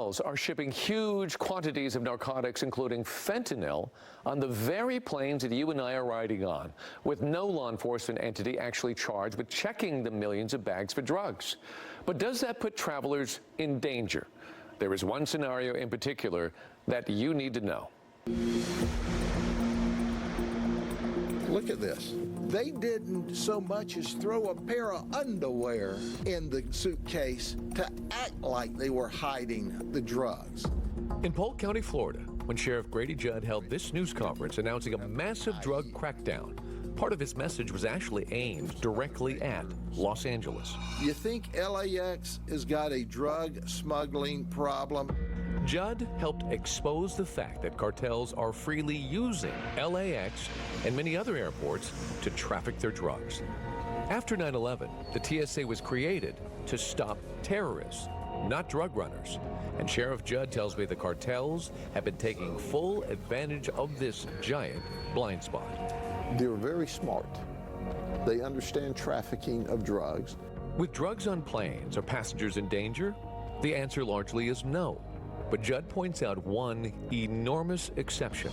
cartels are shipping huge quantities of narcotics, including fentanyl, on the very planes that you and I are riding on, with no law enforcement entity actually charged with checking the millions of bags for drugs. But does that put travelers in danger? There is one scenario in particular that you need to know. Look at this. They didn't so much as throw a pair of underwear in the suitcase to act like they were hiding the drugs. In Polk County, Florida, when Sheriff Grady Judd held this news conference announcing a massive drug crackdown, part of his message was actually aimed directly at Los Angeles. You think LAX has got a drug smuggling problem? Judd helped expose the fact that cartels are freely using LAX and many other airports to traffic their drugs. After 9/11, the TSA was created to stop terrorists, not drug runners. And Sheriff Judd tells me the cartels have been taking full advantage of this giant blind spot. They're very smart. They understand trafficking of drugs. With drugs on planes, are passengers in danger? The answer largely is no. But Judd points out one enormous exception: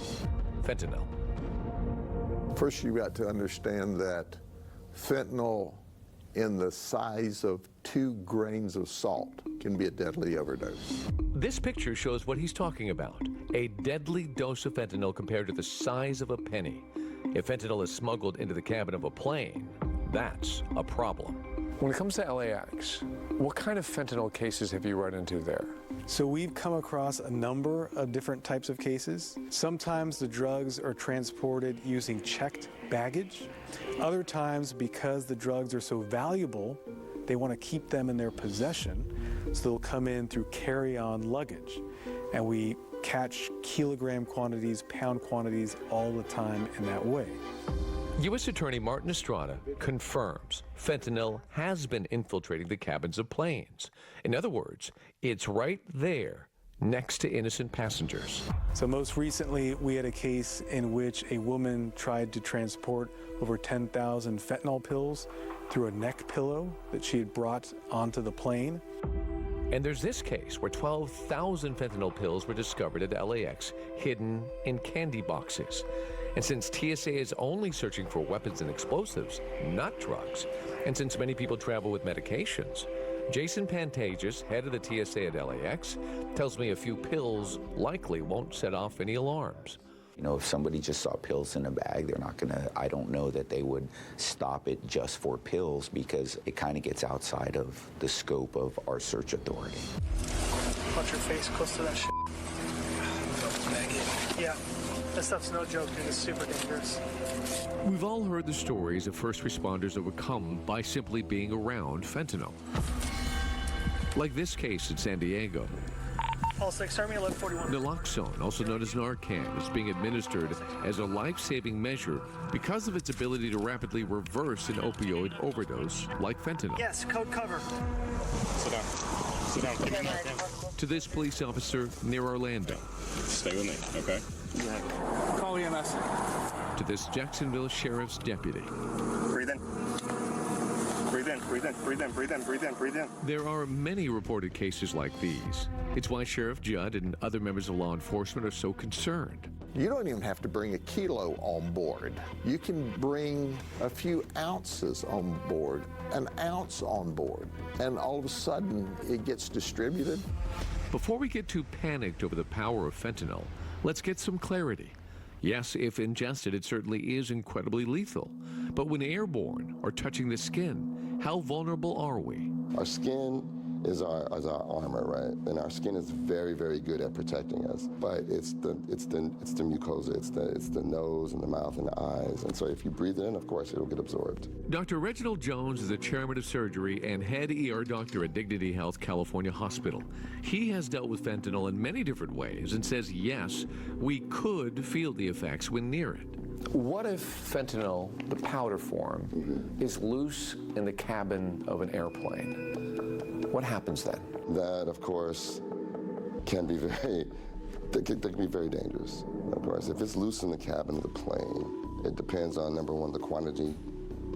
fentanyl. First, you've got to understand that fentanyl in the size of 2 grains of salt can be a deadly overdose. This picture shows what he's talking about: a deadly dose of fentanyl compared to the size of a penny. If fentanyl is smuggled into the cabin of a plane, that's a problem. When it comes to LAX, what kind of fentanyl cases have you run into there? So we've come across a number of different types of cases. Sometimes the drugs are transported using checked baggage. Other times, because the drugs are so valuable, they want to keep them in their possession, so they'll come in through carry-on luggage. And we catch kilogram quantities, pound quantities all the time in that way. U.S. Attorney Martin Estrada confirms fentanyl has been infiltrating the cabins of planes. In other words, it's right there next to innocent passengers. So most recently, we had a case in which a woman tried to transport over 10,000 fentanyl pills through a neck pillow that she had brought onto the plane. And there's this case where 12,000 fentanyl pills were discovered at LAX, hidden in candy boxes. And since TSA is only searching for weapons and explosives, not drugs, and since many people travel with medications, Jason Pantages, head of the TSA at LAX, tells me a few pills likely won't set off any alarms. You know, if somebody just saw pills in a bag, they're not gonna, I don't know that they would stop it just for pills, because it kind of gets outside of the scope of our search authority. Punch your face close to that shit. Yeah, that stuff's no joke, dude. It's super dangerous. We've all heard the stories of first responders overcome by simply being around fentanyl. Like this case in San Diego. All 6, Army 1141. Naloxone, also known as Narcan, is being administered as a life-saving measure because of its ability to rapidly reverse an opioid overdose like fentanyl. Yes, code cover. Sit down. Sit down. Keep your Narcan. To this police officer near Orlando. Stay with me, okay? Yeah. Call EMS. To this Jacksonville Sheriff's deputy. Breathe in. Breathe in, breathe in, breathe in, breathe in, breathe in, breathe in. There are many reported cases like these. It's why Sheriff Judd and other members of law enforcement are so concerned. You don't even have to bring a kilo on board. You can bring a few ounces on board, an ounce on board, and all of a sudden it gets distributed. Before we get too panicked over the power of fentanyl, let's get some clarity. Yes, if ingested, it certainly is incredibly lethal. But when airborne or touching the skin, how vulnerable are we? Our skin is our armor, right? And our skin is very, very good at protecting us. But it's the mucosa, it's the nose and the mouth and the eyes. And so if you breathe it in, of course, it'll get absorbed. Dr. Reginald Jones is the chairman of surgery and head ER doctor at Dignity Health California Hospital. He has dealt with fentanyl in many different ways and says, yes, we could feel the effects when near it. What if fentanyl, the powder form, is loose in the cabin of an airplane? What happens then? That, of course, can be that can be very dangerous. Of course, if it's loose in the cabin of the plane, it depends on, number one, the quantity,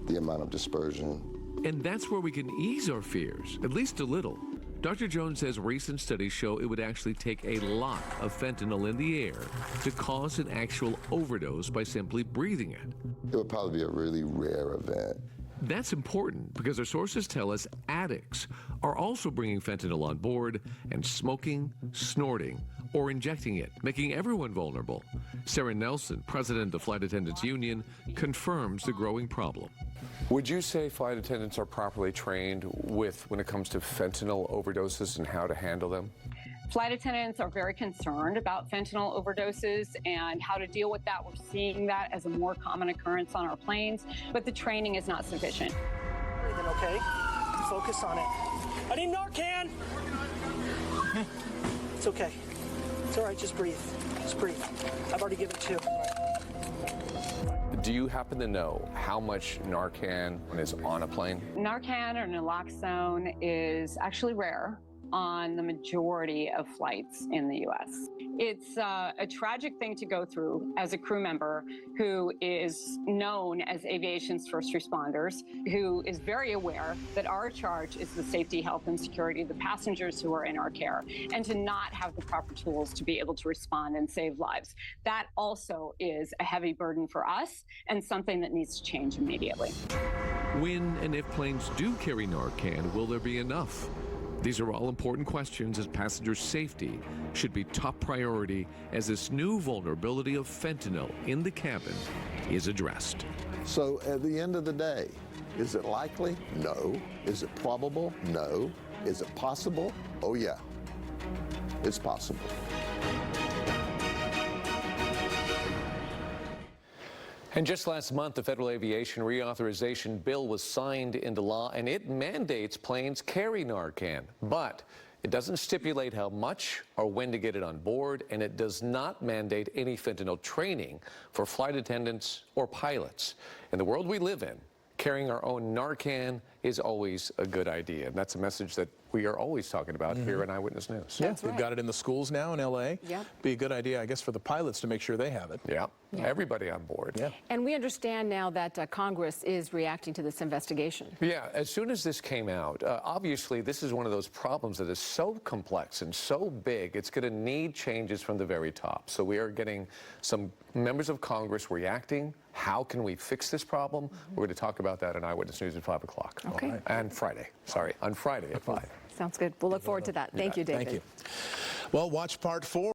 the amount of dispersion. And that's where we can ease our fears, at least a little. Dr. Jones says recent studies show it would actually take a lot of fentanyl in the air to cause an actual overdose by simply breathing it. It would probably be a really rare event. That's important because our sources tell us addicts are also bringing fentanyl on board and smoking, snorting, or injecting it, making everyone vulnerable. Sarah Nelson, president of the Flight Attendants Union, confirms the growing problem. Would you say flight attendants are properly trained when it comes to fentanyl overdoses and how to handle them? Flight attendants are very concerned about fentanyl overdoses and how to deal with that. We're seeing that as a more common occurrence on our planes, but the training is not sufficient. Breathing, okay? Focus on it. I need Narcan! It's okay. It's all right, just breathe. Just breathe. I've already given 2. Do you happen to know how much Narcan is on a plane? Narcan or naloxone is actually rare on the majority of flights in the U.S. It's a tragic thing to go through as a crew member who is known as aviation's first responders, who is very aware that our charge is the safety, health, and security of the passengers who are in our care, and to not have the proper tools to be able to respond and save lives. That also is a heavy burden for us and something that needs to change immediately. When and if planes do carry Narcan, will there be enough? These are all important questions as passenger safety should be top priority as this new vulnerability of fentanyl in the cabin is addressed. So at the end of the day, is it likely? No. Is it probable? No. Is it possible? Oh yeah, it's possible. And just last month, the Federal Aviation Reauthorization Bill was signed into law, and it mandates planes carry Narcan. But it doesn't stipulate how much or when to get it on board, and it does not mandate any fentanyl training for flight attendants or pilots. In the world we live in, carrying our own Narcan is always a good idea. And that's a message that we are always talking about here in Eyewitness News. Yeah, we've got it in the schools now in L.A. Yep. Be a good idea, I guess, for the pilots to make sure they have it. Yeah, everybody on board. Yeah. And we understand now that Congress is reacting to this investigation. Yeah, as soon as this came out, obviously this is one of those problems that is so complex and so big, it's going to need changes from the very top. So we are getting some members of Congress reacting. How can we fix this problem? We're going to talk about that in Eyewitness News at 5 o'clock. Okay. And Friday. Sorry, on Friday at 5. Sounds good. We'll look forward to that. Thank you, David. Thank you. Well, watch part 4.